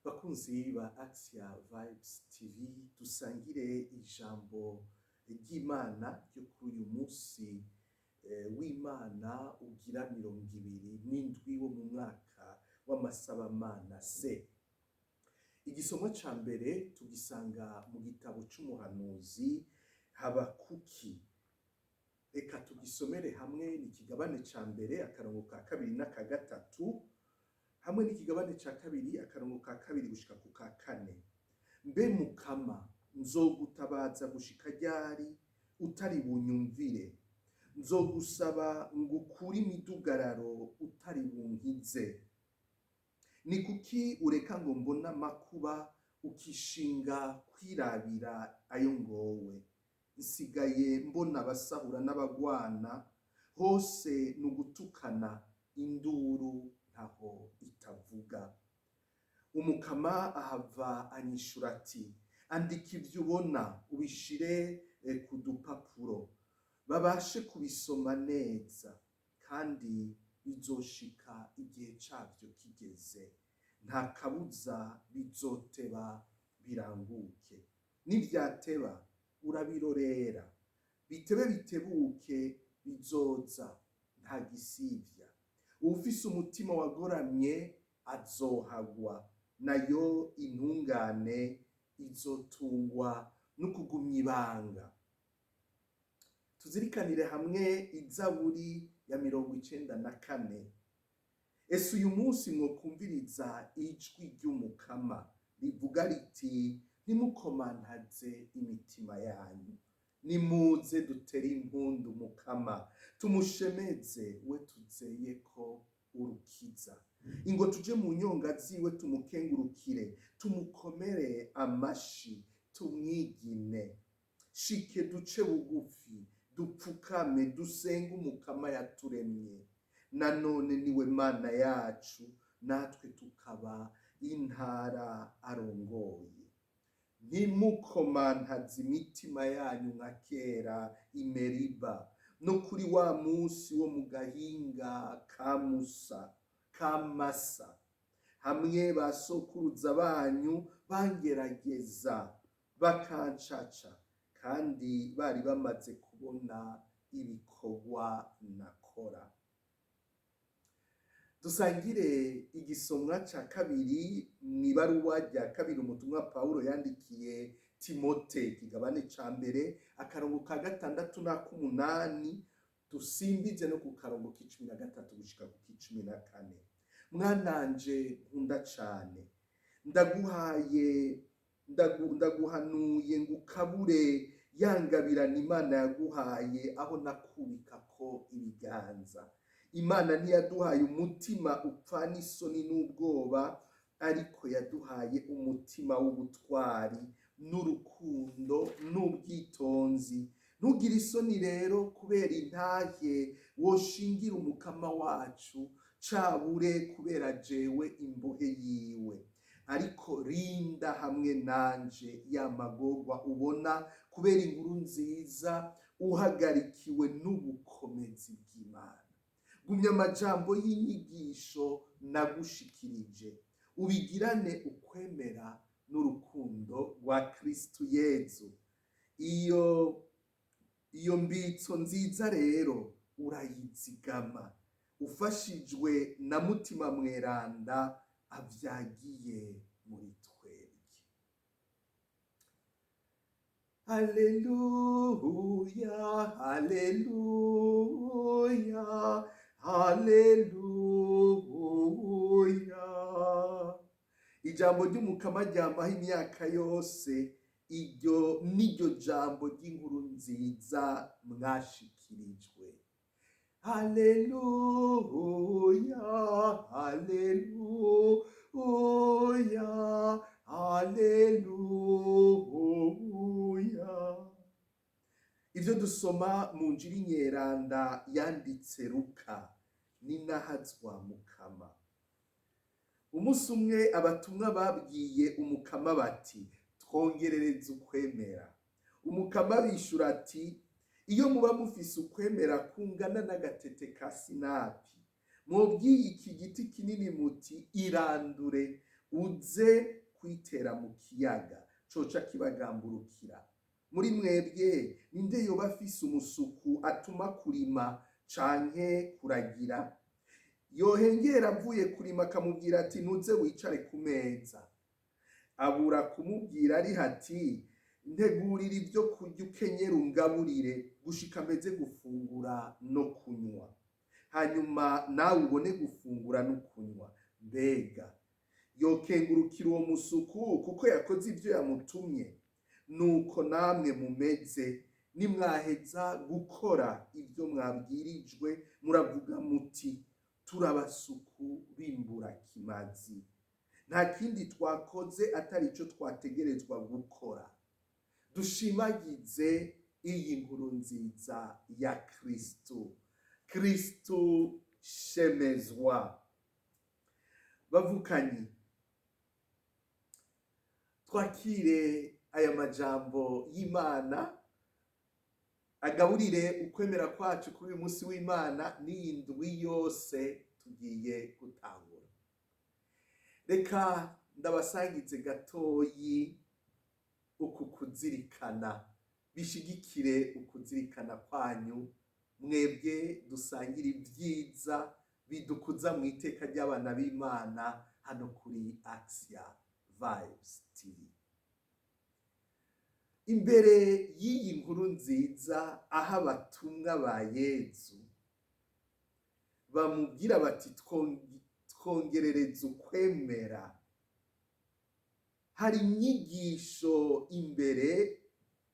Bakunzi ba Axia Vibes TV, dusangire ijambo ry'Imana ryo kuri uyu munsi w'Imana ugira 27 wo mu mwaka w'amasabamana C. Igisomo ca mbere tugisanga mu gitabo c'umuhanuzi Habakuki. Reka tugisomere hamwe, ni ikigabane ca mbere akarongo ka kabiri n'aka gatatu, hamwe n'ikigabane ca kabiri akarongo ka kabiri gushika ku ka kane. Mbe Mukama, nzogutabaza gushika ryari utari bunyumvire? Nzogusaba ngukure imidugararo utari bunkize. Ni kuki ureka ngo mbona amakuba ukishinga kwirabira ayo ngowe? Nsigaye mbona abasahura n'abagwana, hose ni ugutukana, induru ntaho itavuga. Umukama ahava anyishura ati, andika ivyo ubona ubishire ku dupapuro, babashe kubisoma neza, kandi bizoshika igihe cavyo kigeze. Nta kabuza bizoteba biranguke. Nivyateba urabirorera, bitebe bitebuke bizoza, nta gisivya. Uwufise umutima wagoramye azohagwa, nayo intungane izotungwa no kugumya ibanga. Tuzirikanire hamwe Izaburi ya 94. Ese uyu munsi mwokumviriza ijwi ry'Umukama rivuga riti, ntimukomantaze imitima yanyu, nimuze dutere impundu Umukama, tumushemeze we tuzeyeko urukiza. Ingo tuje mu nyonga ziwe tumukengurukire, tumukomere amashi, tumwigine. Shike duce bugufi, dupfukame, dusenge Umukama yaturemye. Nanone niwe Mana yacu, natwe tukaba intara arongoye. Ntimukomantaze imitima yanyu nka kera i Meriba, no kuri wa musi wo mu gahinga ka Masa, hamwe basokuruza banyu bangerageza bakancaca, kandi bari bamaze kubona ibikorwa nakora. Dusangire igisomwa ca kabiri mw'ibaruwa rya kabiri umutumwa Pawulo yandikiye Timote, ikigabane ca mbere akarongo ka 6 n'ak'8, dusimbize no ku karongo k'13 gushika ku k'14. Mwananje nkunda cane, ndaguhanuye ngukabure yangabirana Imana yaguhaye aho nakubikako ibiganza. Imana ntiyaduhaye umutima upfana isoni n'ubwoba, ariko yaduhaye umutima w'ubutwari n'urukundo n'ubwitonzi. Ntugire isoni rero kubera intahe woshingira Umukama wacu, cabure kubera jewe imbohe yiwe. Ariko rinda hamwe nanje ya magorwa ubona kubera inkuru nziza, uhagarikiwe n'ubukomezi bw'Imana. Gumya amajambo y'inyigisho nagushikirije, ubigirane ukwemera n'urukundo rwa Kristo Yezu. Iyo mbitso nziza rero urayizigama, ufashijwe na Mutima Mweranda avyagiye muri twebwe. Haleluya, haleluya, haleluya. Ijambo ry'Umukama ryamaho imyaka yose, iryo niryo jambo ry'inkuru nziza mwashikirijwe. Haleluya, haleluya, haleluya. Ivyo dusoma mu Njiri Nyeranda yanditse Luka ninahazwa Mukama. Umunsi umwe abatumwa babwiye Umukama bati, twongerereze ukwemera. Umukama bishura ati, iyo muba mufise ukwemera kungana n'agatete ka sinapi, mwobwiye iki giti kinini muti irandure, uze kwitera mu kiyaga coca kibagamburukira. Muri mwebwe ninde yoba afise umusuku atuma kurima canke kuragira, yohengera avuye kurima akamubwira ati ntuze wicare ku meza? Abura kumubwira ari hati ntegurira ibyo kurya ukenyere ungaburire gushika meze gufungura no kunywa, hanyuma nawe ubone gufungura no kunywa. Mbega yokengurukira uwo musuku kuko yakoze ibyo yamutumye? Nuko namwe mumeze, nimwaheza gukora ibyo mwabwirijwe muravuga muti turabasuku b'imburakimazi. Nta kindi twakoze atari ico twategerezwa gukora. Dushimagize iyi nkuru nziza ya Kristo. Kristo shemezwa. Bavukanyi, twakire aya majambo y'Imana agaburire ukwemera kwacu kuri uyu munsi w'Imana n'indwi yose tugiye gutangura. Reka ndabasangize gatoyi uku kuzirikana, bishigikire ukuzirikana kwanyu, mwebwe dusangira ibyiza bidukuza mu iteka ry'abana b'Imana hano kuri Axia Vibes TV. Imbere y'iyi nkuru nziza aho abatumwa ba Yezu bamubwira bati twongerereze ukwemera, hari inyigisho imbere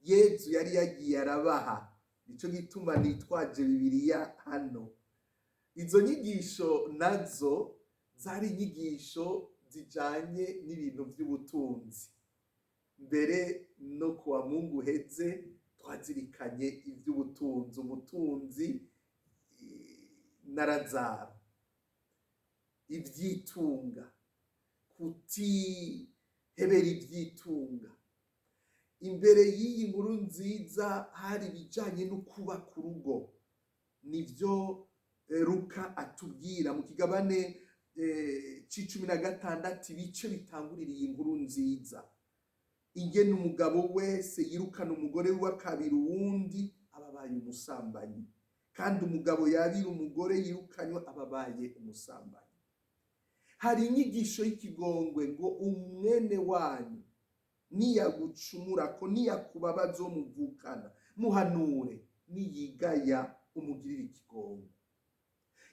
Yezu yari yagiye arabaha. Nico gituma nitwaje Bibiliya hano. Izo nyigisho nazo zari inyigisho zijanye n'ibintu by'ubutunzi. Mbere no kuwa Mungu heze twazirikanye iby'ubutunzi, ubutunzi na Lazaro, ibyitunga, kutihebera ibyitunga. Imbere y'iyi nkuru nziza hari ibijanye no kubaka urugo. Nivyo Luka atubwira mu kigabane c'16 ibice bitangurira iyi nkuru nziza. Ingene umugabo wese yirukana umugore wa kabiri uwundi ababaye umusambanyi, kandi umugabo yabira umugore yirukanywe ababaye umusambanyi. Hari inyigisho y'ikigongwe ngo umwene wanyu niyagucumurako, niyakubabaza uwo muvukana muhanure, niyigaya umugirire ikigongwe.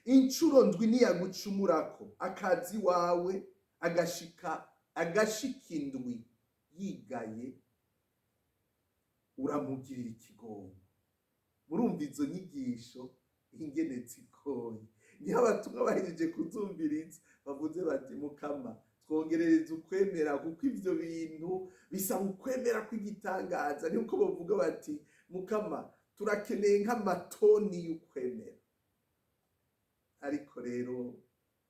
Incuro ndwi niyagucumurako akazi wawe agashika indwi yigaye, uramugirira ikigongwe. Murumva izo nyigisho ingene zikoye. Niho abatumwa bahejeje kuzumviriza bavuze bati Mukama twongerereze ukwemera, kuko ivyo bintu bisaba ukwemera kw'igitangaza. Niko bavuga bati Mukama turakeneye nk'amatoni y'ukwemera. Ariko rero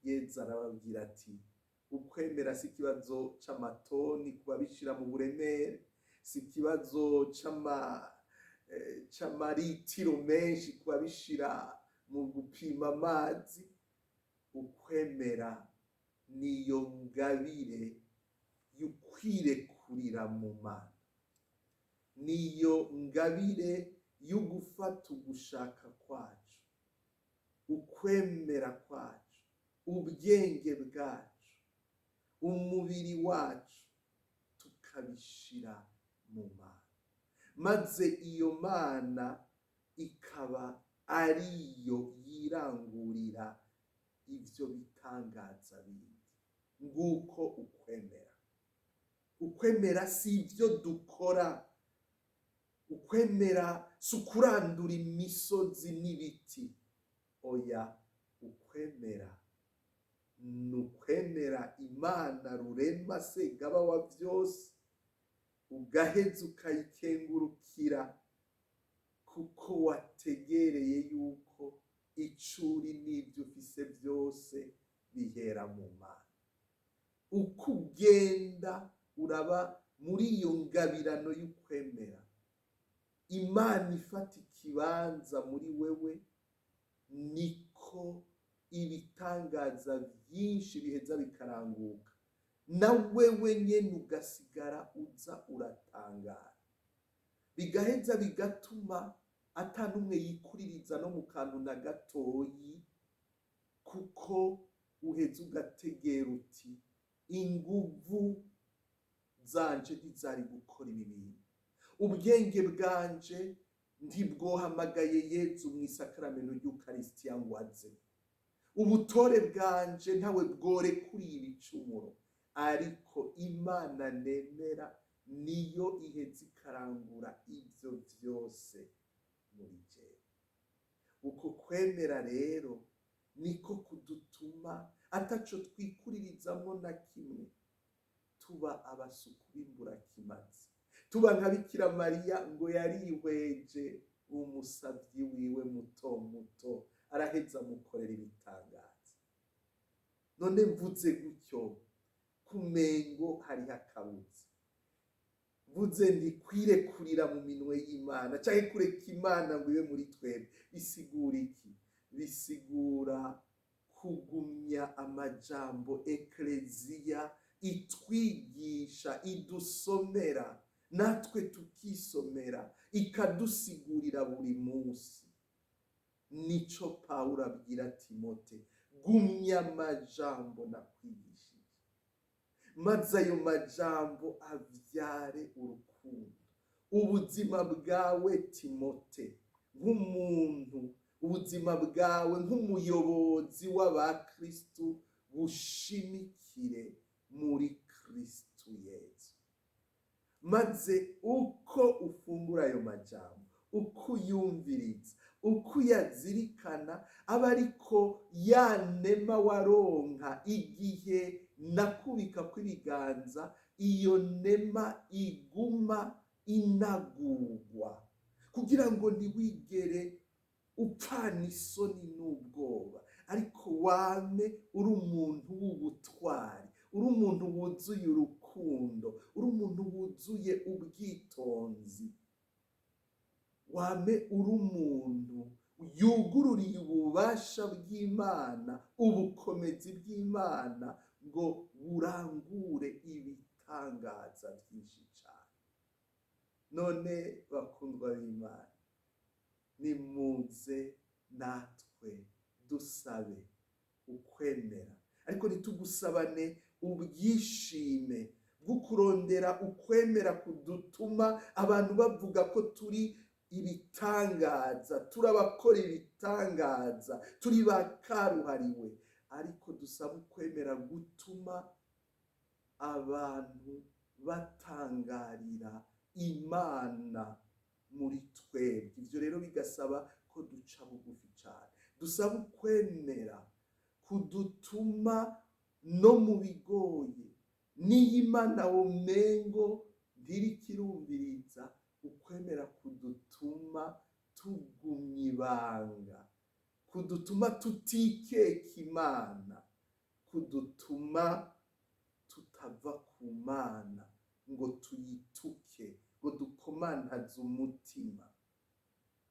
Yezu arababwira ati ukwemera si ikibazo c'amatoni kubabishira mu buremere, si ikibazo c'amaritiro menshi kubabishira mu gupima amazi. Ukwemera niyo ngabire y'ukwirekurira mu Mana, niyo ngabire y'ugufata ugushaka kwacu, ukwemera kwacu, ubwenge bwacu, umubiri wacu tukabishira mu Mana, maze iyo Mana ikaba ariyo yirangurira ivyo bitangaza bindi. Nguko ukwemera. Ukwemera si ivyo dukora. Ukwemera si ukurandura imisozi n'ibiti. Oya, ukwemera ni ukwemera Imana rurema Segaba wa vyose, ugaheza ukayikengurukira, kuko wategereye yuko icuri n'ibyo ufise byose bihera mu Mana. Uko ugenda uraba muri iyo ngabirano y'ukwemera, Imana ifata ikibanza muri wewe, niko ibitangaza byinshi biheza bikaranguka. na wewe nyene ugasigara uza uratangara, bigaheza bigatuma ata n'umwe yikuririza no mu kantu na gatoyi, kuko uheza ugategera uti inguvu zanje ntizari gukora ibi bintu, ubwenge bwanje ntibwohamagaye Yezu mw'isakaramento ry'Ukarisitiya ngo aze, ubutore bwanje ntawe bworekuriye ibicumuro, ariko Imana nemera niyo iheza ikarangura ivyo vyose muri jewe. Uko kwemera rero niko kudutuma ataco twikuririzamwo na kimwe, tuba abasuku b'imburakimazi, tuba nka Bikira Mariya ngo yarihweje umusavyi wiwe muto muto, araheza amukorera ibitangaza. None mvuze gutyo kumengo hariho akabuza, mvuze nti kwirekurira mu minwe y'Imana canke kureka Imana ngo ibe muri twebwe, bisigura iki? Bisigura kugumya amajambo ekleziya itwigisha, idusomera, natwe tukisomera, ikadusigurira buri munsi. Nico Pawulo abwira Timote, gumya amajambo nakwigishije, maze ayo majambo avyare urukundo. Ubuzima bwawe Timote nk'umuntu, ubuzima bwawe nk'umuyobozi w'abakristu bushimikire muri Kristu Yezu, maze uko ufungura ayo majambo, uko uyumviriza, uko uyazirikana, aba ariko yanema waronka igihe nakubika kw'ibiganza, iyo nema iguma inagurwa, kugira ngo ntiwigere upfana isoni n'ubwoba, ariko wame uri umuntu w'ubutwari, uri umuntu wuzuye urukundo, uri umuntu wuzuye ubwitonzi, wame uri umuntu yugururiye ububasha bw'Imana, ubukomezi bw'Imana ngo burangure ibitangaza byinshi cyane. None bakundwa b'Imana, nimuze natwe dusabe ukwemera, ariko ntitugusabane ubwishime bwo kurondera ukwemera kudutuma abantu bavuga ko turi ibitangaza, turabakora ibitangaza, turi bakaruhariwe, ariko dusaba ukwemera gutuma abantu batangarira Imana muri twebwe. Ivyo rero bigasaba ko duca bugufi cyane, dusaba ukwemera kudutuma no mu bigoye, niyo Imana womengo ntirikirumviriza, ukwemera kudutuma tugumya ibanga, kudutuma tutikeka Imana, kudutuma tutava ku Mana ngo tuyituke, ngo dukomantaze umutima.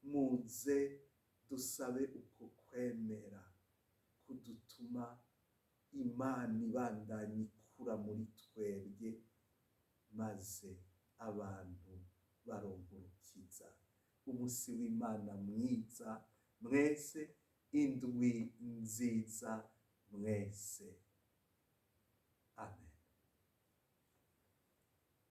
Muze dusabe uko kwemera kudutuma Imana ibandanye ikura muri twebwe, maze abantu baronka urukiza. Umusi w'Imana mwiza mwese, indwi nziza mwese.